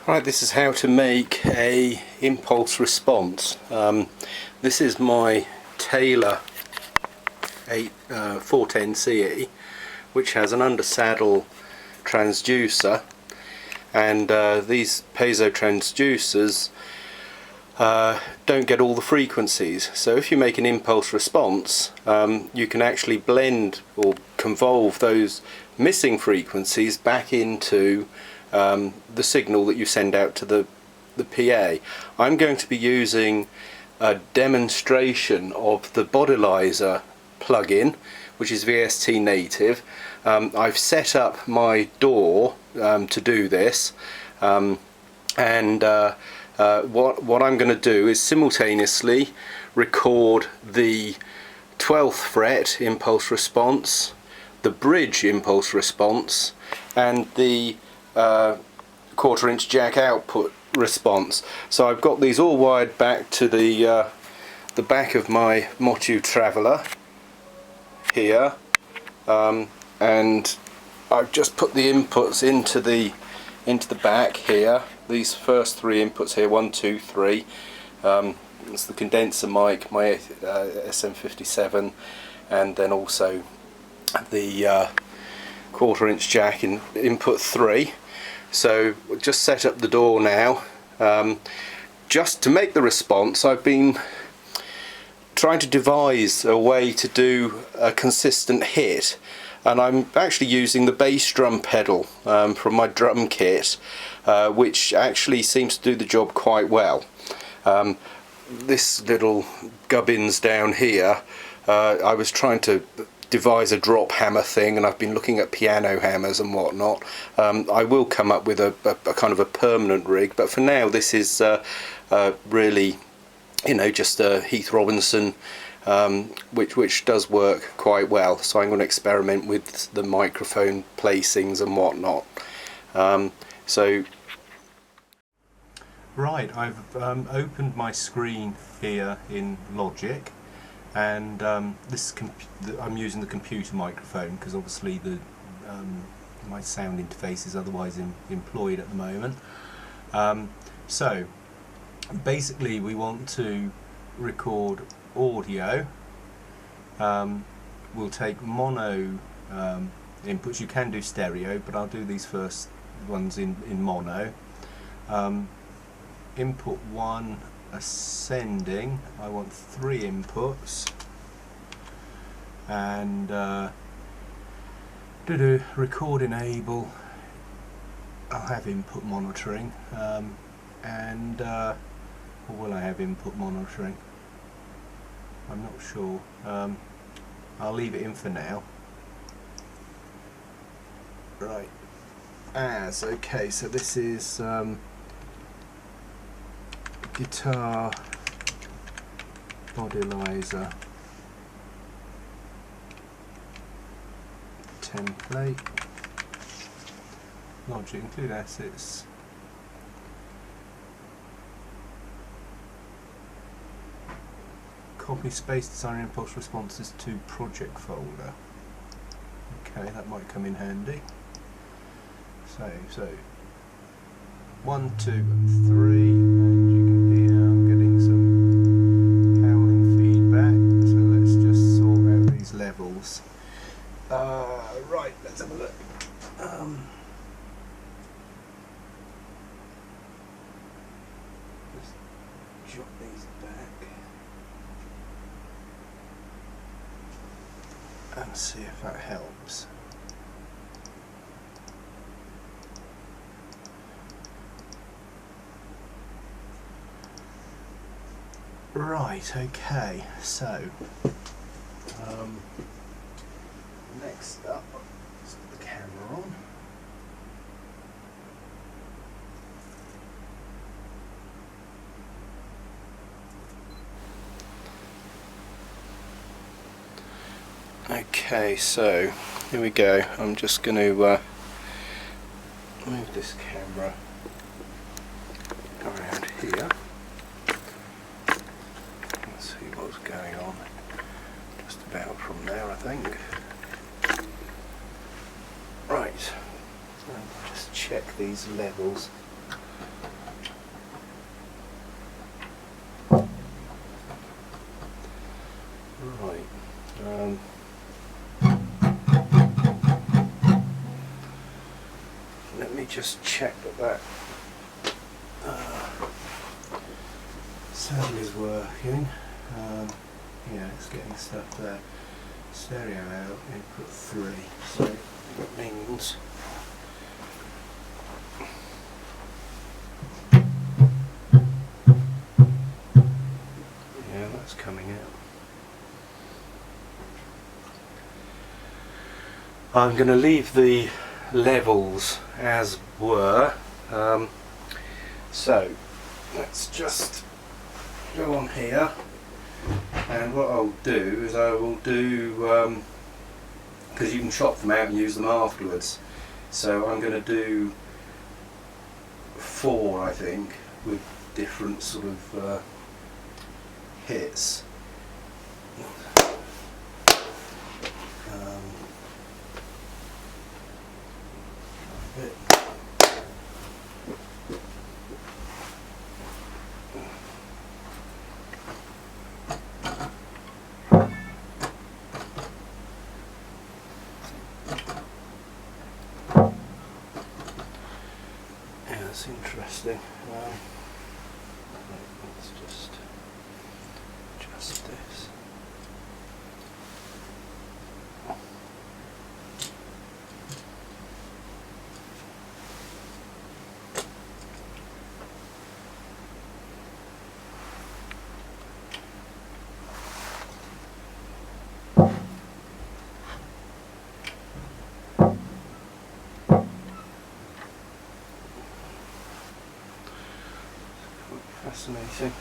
Right, this is how to make a impulse response. This is my Taylor 410 CE, which has an undersaddle transducer, and these piezo transducers don't get all the frequencies. So if you make an impulse response, you can actually blend or convolve those missing frequencies back into the signal that you send out to the PA. I'm going to be using a demonstration of the Bodylizer plugin, which is VST native. I've set up my DAW to do this, and what I'm going to do is simultaneously record the 12th fret impulse response, the bridge impulse response, and the 1/4 inch jack output response. So I've got these all wired back to the back of my Motu Traveller here, and I've just put the inputs into the back here. These first three inputs here, 1, 2, 3. It's the condenser mic, my SM57, and then also the 1/4 inch jack in input 3. So we'll just set up the DAW now. Just to make the response, I've been trying to devise a way to do a consistent hit, and I'm actually using the bass drum pedal from my drum kit, which actually seems to do the job quite well. This little gubbins down here, I was trying to devise a drop hammer thing, and I've been looking at piano hammers and whatnot. I will come up with a kind of a permanent rig, but for now this is really, you know, just a Heath Robinson, which does work quite well. So I'm going to experiment with the microphone placings and whatnot. Right, I've opened my screen here in Logic, and I'm using the computer microphone because obviously my sound interface is otherwise employed at the moment. So basically we want to record audio. We'll take mono inputs. You can do stereo, but I'll do these first ones in mono. Input 1 ascending, I want 3 inputs, and record enable, I'll have input monitoring, and or will I have input monitoring? I'm not sure. I'll leave it in for now. Right, okay, so this is guitar Bodylizer template. Logic, include assets. Copy space design impulse responses to project folder. Okay, that might come in handy. So 1, 2, and 3, and you can hear I'm getting some howling feedback, so let's just sort out these levels. Right, let's have a look. Just jot these back and see if that helps. Right, okay, so next up, let's put the camera on. Okay, so here we go. I'm just going to move this camera around here. What's going on, just about from there, I think. Right, so just check these levels. let me just check that sound is working. Yeah, it's getting stuff there. Stereo out, input 3, so that means yeah, that's coming out. I'm going to leave the levels as were, so let's just go on here, and what I'll do is I will do, because you can chop them out and use them afterwards, so I'm going to do 4, I think, with different sort of hits. That's interesting. Let's just adjust this. Fascinating.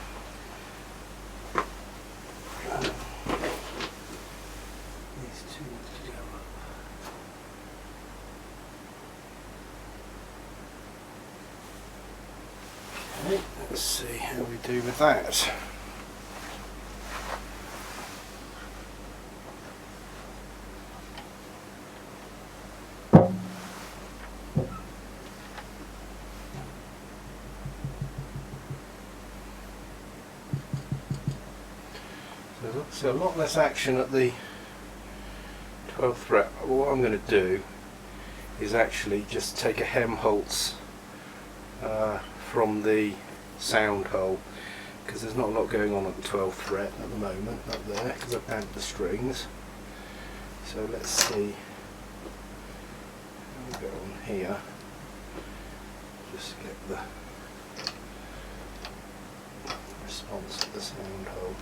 These two need to go up. Okay, let's see how we do with that. So a lot less action at the 12th fret. What I'm going to do is actually just take a Helmholtz from the sound hole, because there's not a lot going on at the 12th fret at the moment up there, because I've added the strings. So let's see. I'll go on here. Just get the response to the sound hole.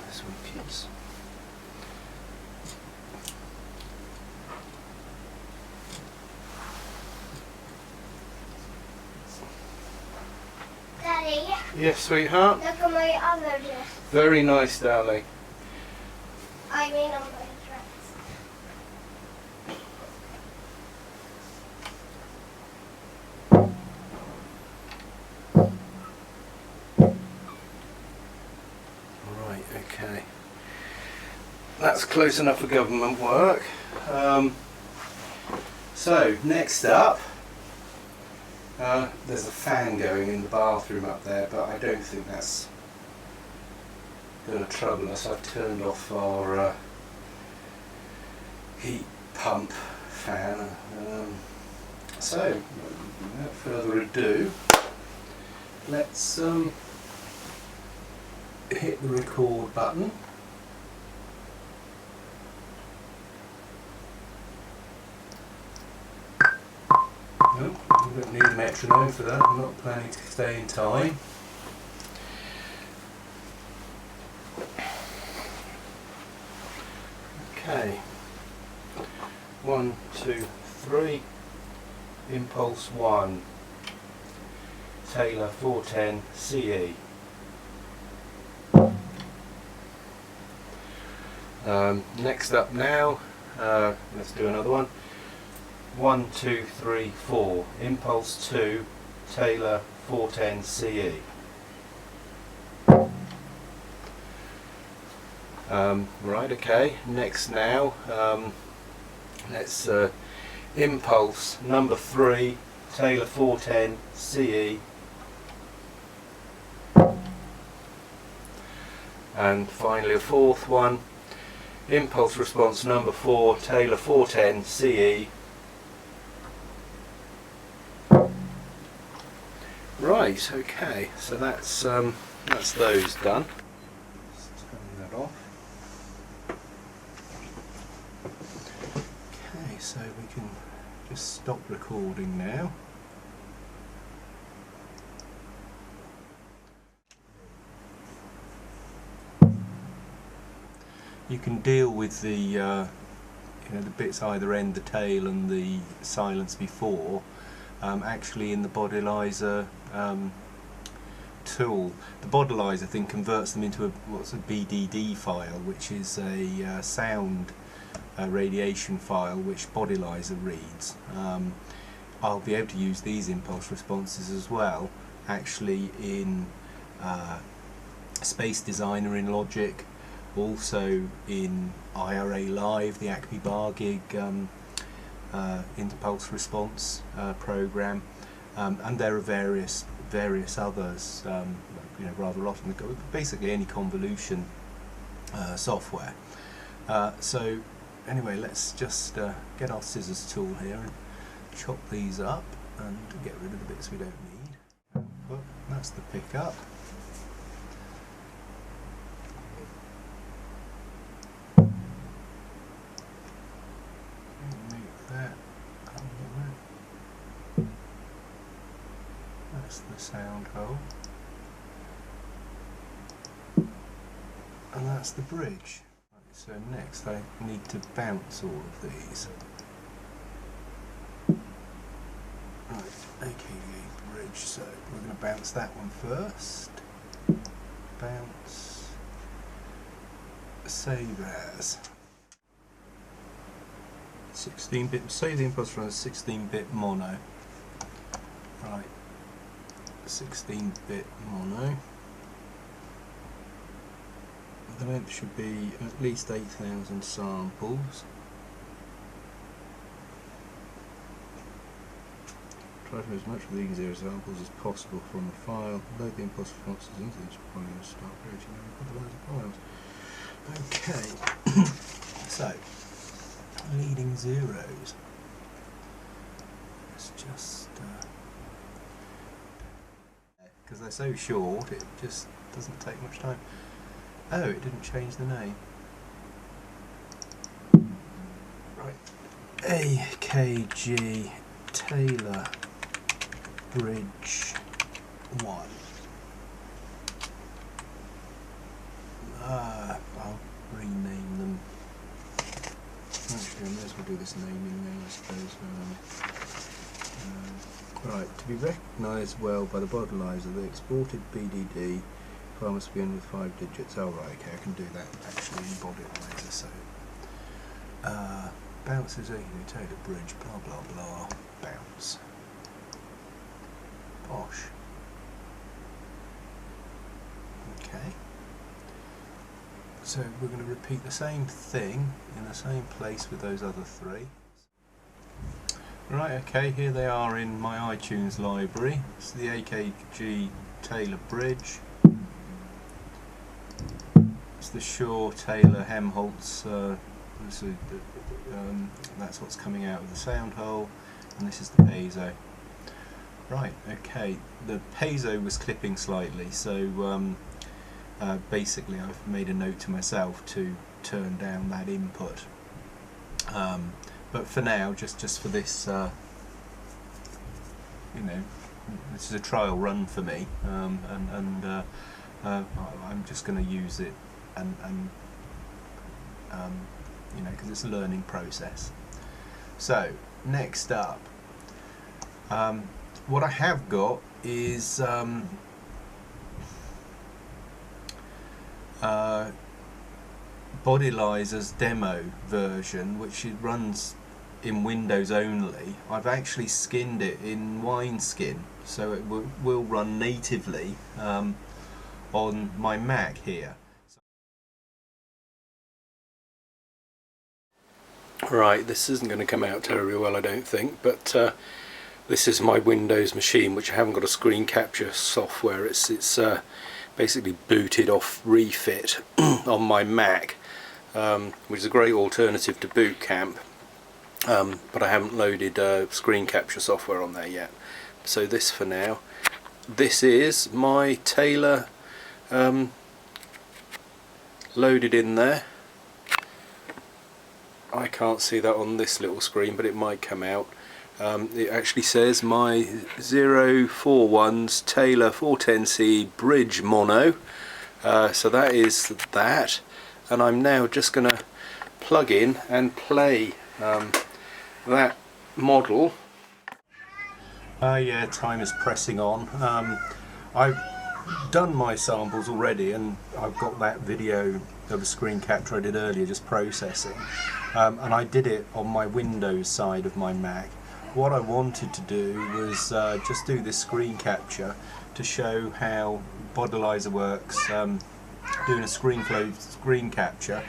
This one keeps. Daddy? Yes, sweetheart? Look at my other dress. Very nice, darling. I mean on my Right, okay. That's close enough for government work. So, next up, there's a fan going in the bathroom up there, but I don't think that's going to trouble us. I've turned off our heat pump fan. So, without further ado, let's hit the record button. No, we don't need a metronome for that. I'm not planning to stay in time. Okay. 1, 2, 3. Impulse 1. Taylor 410 CE. Next up now, let's do another one. 1, 2, 3, 4. Impulse 2. Taylor 410 CE. Right, okay. Next now, let's Impulse number 3. Taylor 410 CE. And finally a fourth one, impulse response number 4, Taylor 410 CE. Right, okay, so that's those done. Let's turn that off. Okay, so we can just stop recording now. You can deal with the you know, the bits either end, the tail and the silence before, actually in the Bodylizer tool. The Bodylizer thing converts them into what's a BDD file, which is a sound radiation file which Bodylizer reads. I'll be able to use these impulse responses as well, actually in Space Designer in Logic, also in IRA Live, the Acme Bar Gig impulse response program, and there are various others, you know, rather a lot of them, basically any convolution software. So anyway, let's just get our scissors tool here and chop these up and get rid of the bits we don't need. Well, that's the pickup. That's the sound hole, and that's the bridge. Right, so next I need to bounce all of these. Right, AKA bridge, so we're going to bounce that one first. Bounce, save as 16-bit, save the impulse from a 16-bit mono. Right. 16-bit mono. The length should be at least 8,000 samples. Try to have as much of these samples as possible from the file. Load the impulse responses into each file and start creating the files. Okay. So, leading zeros. Let's just because they're so short, it just doesn't take much time. Oh, it didn't change the name. Right. AKG Taylor Bridge 1. I'll rename them. Actually, I may as well do this naming now, I suppose. Right, to be recognised well by the Bodylizer, the exported BDD file must begin with 5 digits. Oh right, okay, I can do that actually in Bodylizer. So, bounces, Taylor Bridge, blah blah blah, bounce. Bosh. Okay. So we're going to repeat the same thing in the same place with those other 3. Right, okay, here they are in my iTunes library. It's the AKG Taylor Bridge. It's the Shaw Taylor Helmholtz. That's what's coming out of the sound hole, and this is the piezo. Right, okay, the piezo was clipping slightly, so basically I've made a note to myself to turn down that input. But for now, just for this, you know, this is a trial run for me, and I'm just going to use it, and you know, because it's a learning process. So next up, what I have got is Bodilizer's demo version, which it runs in Windows only. I've actually skinned it in wineskin, so it will run natively on my Mac here. Right, this isn't going to come out terribly well, I don't think, but this is my Windows machine, which I haven't got a screen capture software. It's basically booted off refit on my Mac. which is a great alternative to Boot Camp, but I haven't loaded screen capture software on there yet. So this for now. This is my Taylor loaded in there. I can't see that on this little screen, but it might come out. It actually says my 041's Taylor 410C bridge mono. So that is that, and I'm now just going to plug in and play that model. Yeah, time is pressing on. I've done my samples already, and I've got that video of a screen capture I did earlier just processing, and I did it on my Windows side of my Mac. What I wanted to do was just do this screen capture to show how Bodylizer works, doing a screen capture,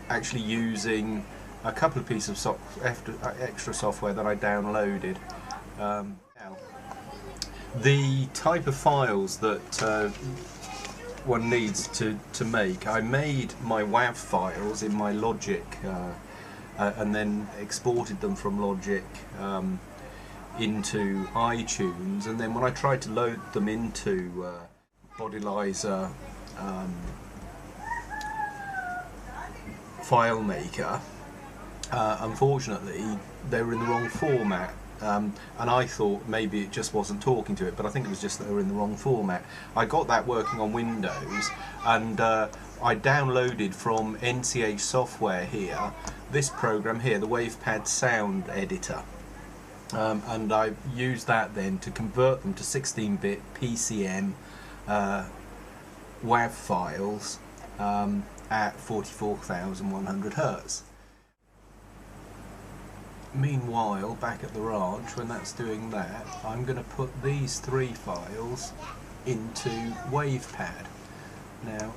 actually using a couple of pieces of extra software that I downloaded. Now, the type of files that one needs to make, I made my WAV files in my Logic and then exported them from Logic into iTunes, and then when I tried to load them into Bodylizer FileMaker, unfortunately they were in the wrong format. And I thought maybe it just wasn't talking to it, but I think it was just that they were in the wrong format. I got that working on Windows, and I downloaded from NCH Software here this program here, the WavePad Sound Editor, and I used that then to convert them to 16-bit PCM WAV files at 44,100 Hz. Meanwhile, back at the ranch, when that's doing that, I'm going to put these three files into WavePad now,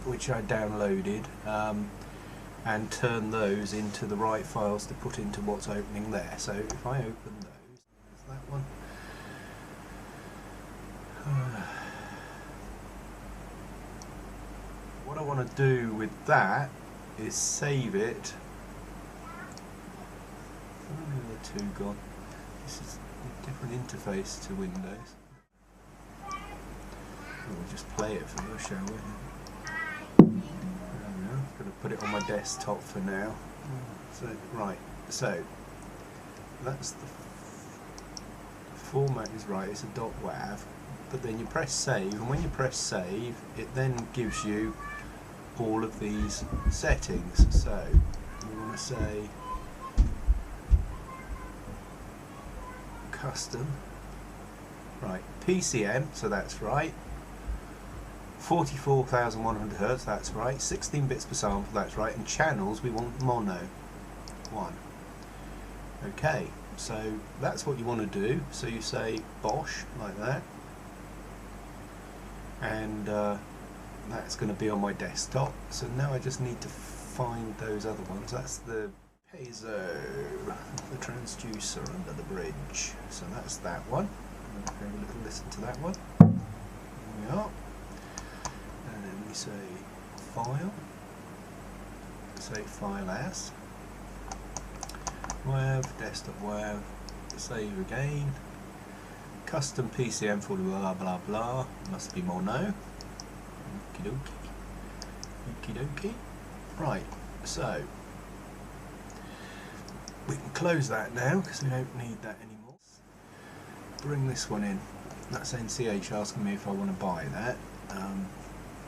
which I downloaded, and turn those into the right files to put into what's opening there. So if I open those, there's that one. What I want to do with that is save it. The two gone. This is a different interface to Windows. We'll just play it first, shall we? I'm going to put it on my desktop for now. So, right, so that's the format is right. It's a .wav, but then you press save, and when you press save, it then gives you all of these settings. So you want to say custom, right, PCM, so that's right, 44,100 Hz, that's right, 16 bits per sample, that's right, and channels we want mono, 1. Okay, so that's what you want to do. So you say Bosch like that, and that's going to be on my desktop. So now I just need to find those other ones. That's the piezo, the transducer under the bridge. So that's that one. I'm going to have a little listen to that one. Here we are. And then we say file. Say file as. WAV, desktop WAV. Save again. Custom PCM for blah blah blah. Must be mono. Okie dokie. Okie dokie. Right, so we can close that now because we don't need that anymore. Bring this one in. That's NCH asking me if I want to buy that.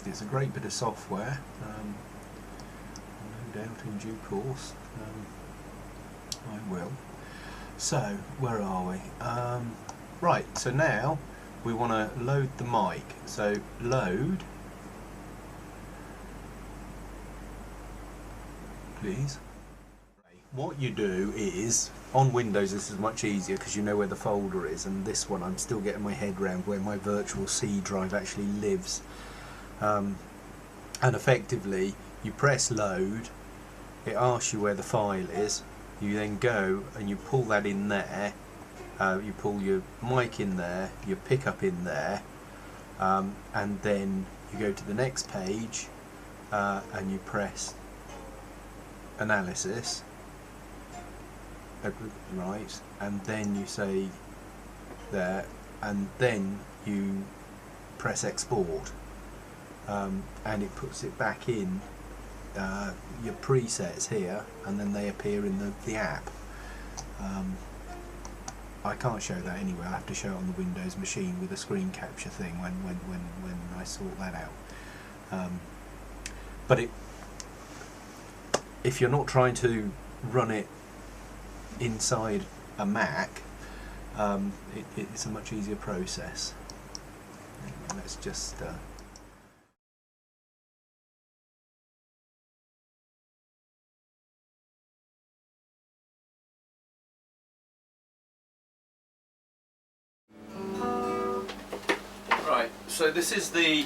It's a great bit of software, no doubt in due course I will. So where are we? Right, so now we want to load the mic. So load, please. What you do is, on Windows this is much easier because you know where the folder is, and this one I'm still getting my head around where my virtual C drive actually lives. And effectively you press load, it asks you where the file is, you then go and you pull that in there, you pull your mic in there, your pickup in there, and then you go to the next page and you press analysis, right, and then you say there, and then you press export, and it puts it back in your presets here, and then they appear in the app. I can't show that anywhere. I have to show it on the Windows machine with a screen capture thing when I sort that out. But if you're not trying to run it inside a Mac, it's a much easier process. Let's just Right, so this is the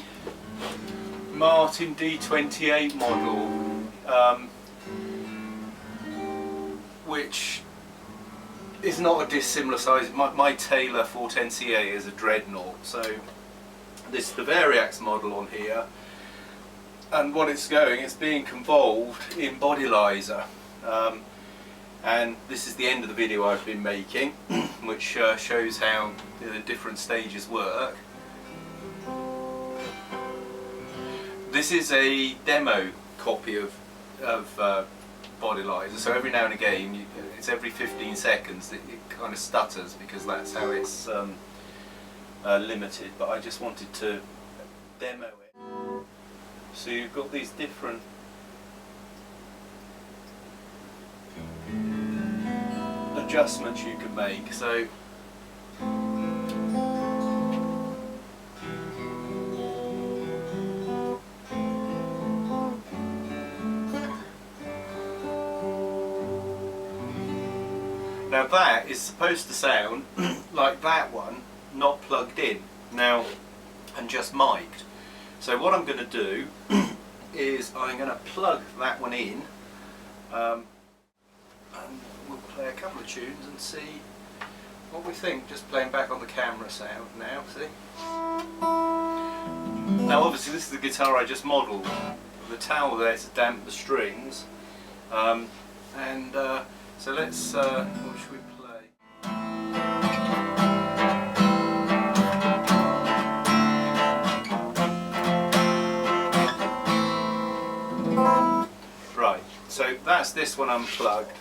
Martin D28 model, which is not a dissimilar size. My Taylor 410CA is a dreadnought, so this is the Variax model on here, and what it's being convolved in Bodylizer, and this is the end of the video I've been making, which shows how the different stages work. This is a demo copy of Bodylizer, so every now and again, it's every 15 seconds that it kind of stutters, because that's how it's limited, but I just wanted to demo it. So you've got these different adjustments you can make. So now that is supposed to sound like that one, not plugged in now and just mic'd. So what I'm going to do is I'm going to plug that one in, and we'll play a couple of tunes and see what we think, just playing back on the camera sound now, see? Now obviously this is the guitar I just modelled. The towel there to damp the strings, so let's, what should we play? Right, so that's this one unplugged.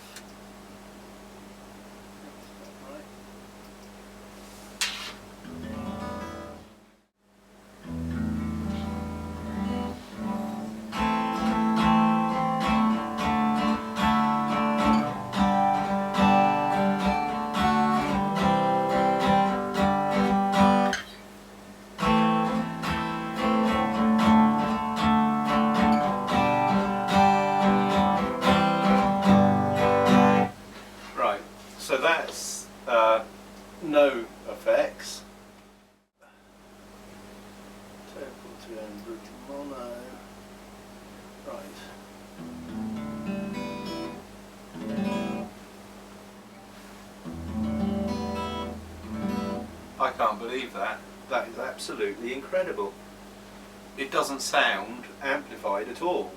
So that's no effects. Total 300 mono. Right. I can't believe that. That is absolutely incredible. It doesn't sound amplified at all.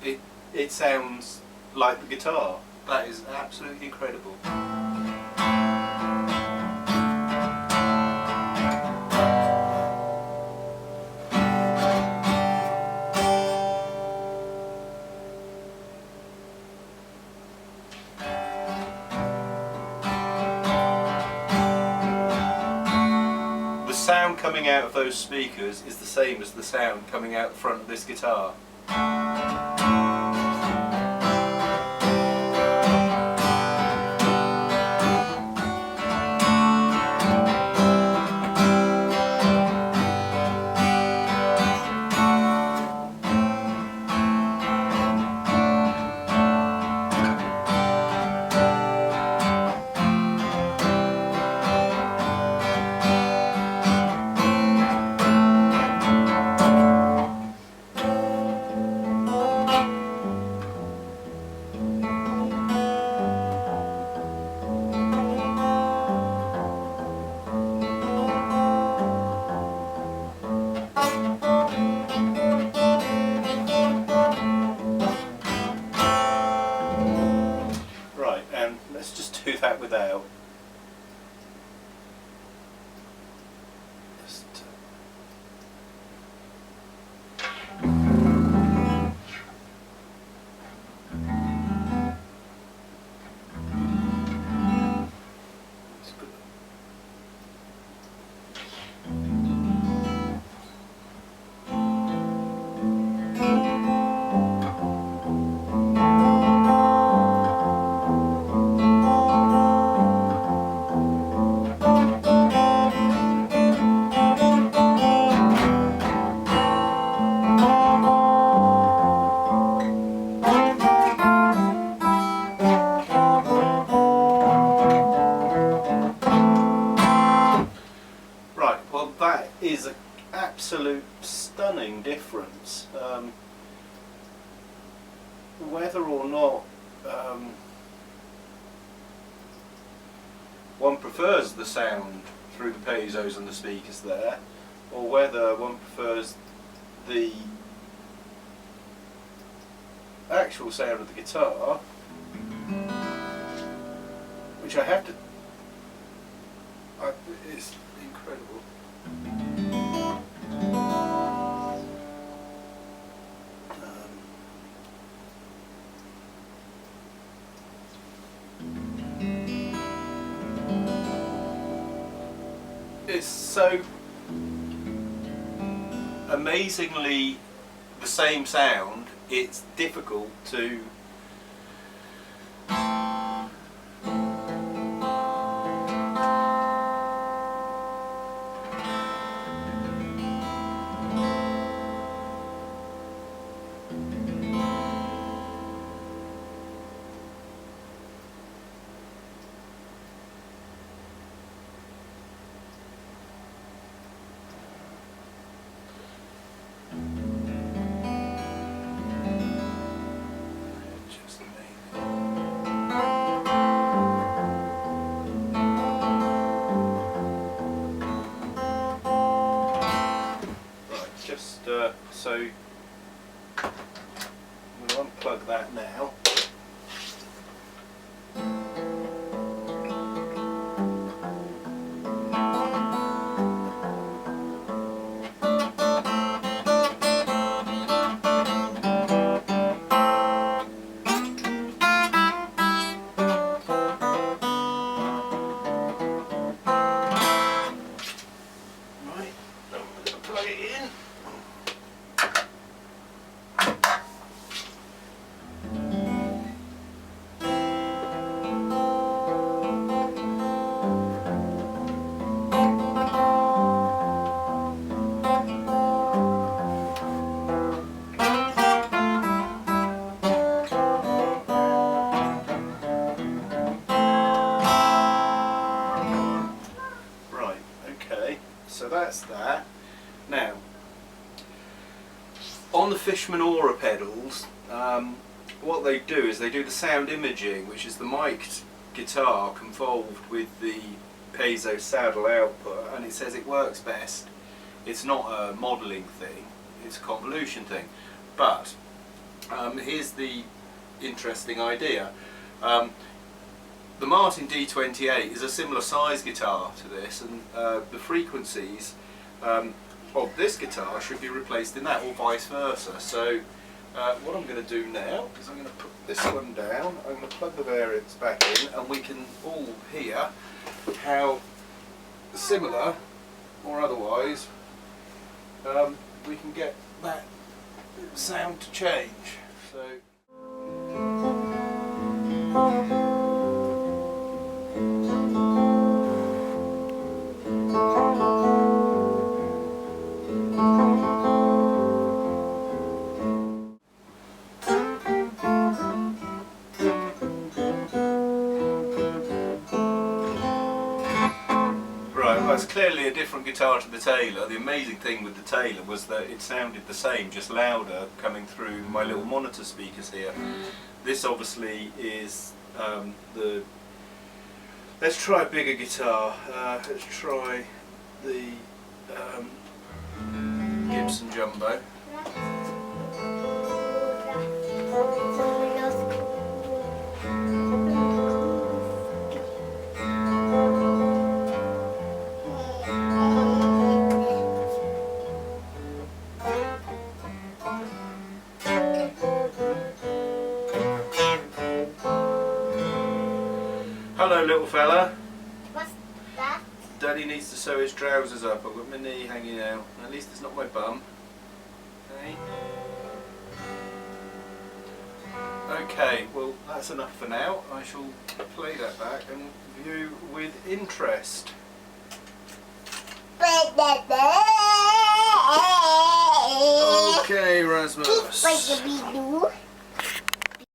It sounds like the guitar. That is absolutely incredible. The sound coming out of those speakers is the same as the sound coming out the front of this guitar. out. Just, right, well that is an absolute stunning difference. Whether or not one prefers the sound through the piezo's and the speakers there, or whether one prefers the actual sound of the guitar, which I have to, it's incredible. It's so amazingly the same sound, it's difficult to just so I'm going to unplug that now. Right, I'm going to plug it in. Right, okay, so that's that. Now, on the Fishman Aura pedals, what they do is they do the sound imaging, which is the mic'd guitar convolved with the piezo saddle output, and it says it works best. It's not a modelling thing, it's a convolution thing. But here's the interesting idea. The Martin D28 is a similar size guitar to this, and the frequencies of this guitar should be replaced in that, or vice versa. So what I'm going to do now is I'm going to put this one down, I'm going to plug the variants back in, and we can all hear how similar or otherwise we can get that sound to change. So that's clearly a different guitar to the Taylor. The amazing thing with the Taylor was that it sounded the same, just louder, coming through my little monitor speakers here. This obviously is the... Let's try a bigger guitar. Let's try the Gibson Jumbo. little fella. What's that? Daddy needs to sew his trousers up. I've got my knee hanging out. At least it's not my bum. Okay. Okay, well that's enough for now. I shall play that back and view with interest. Okay, Rasmus. Like the we do.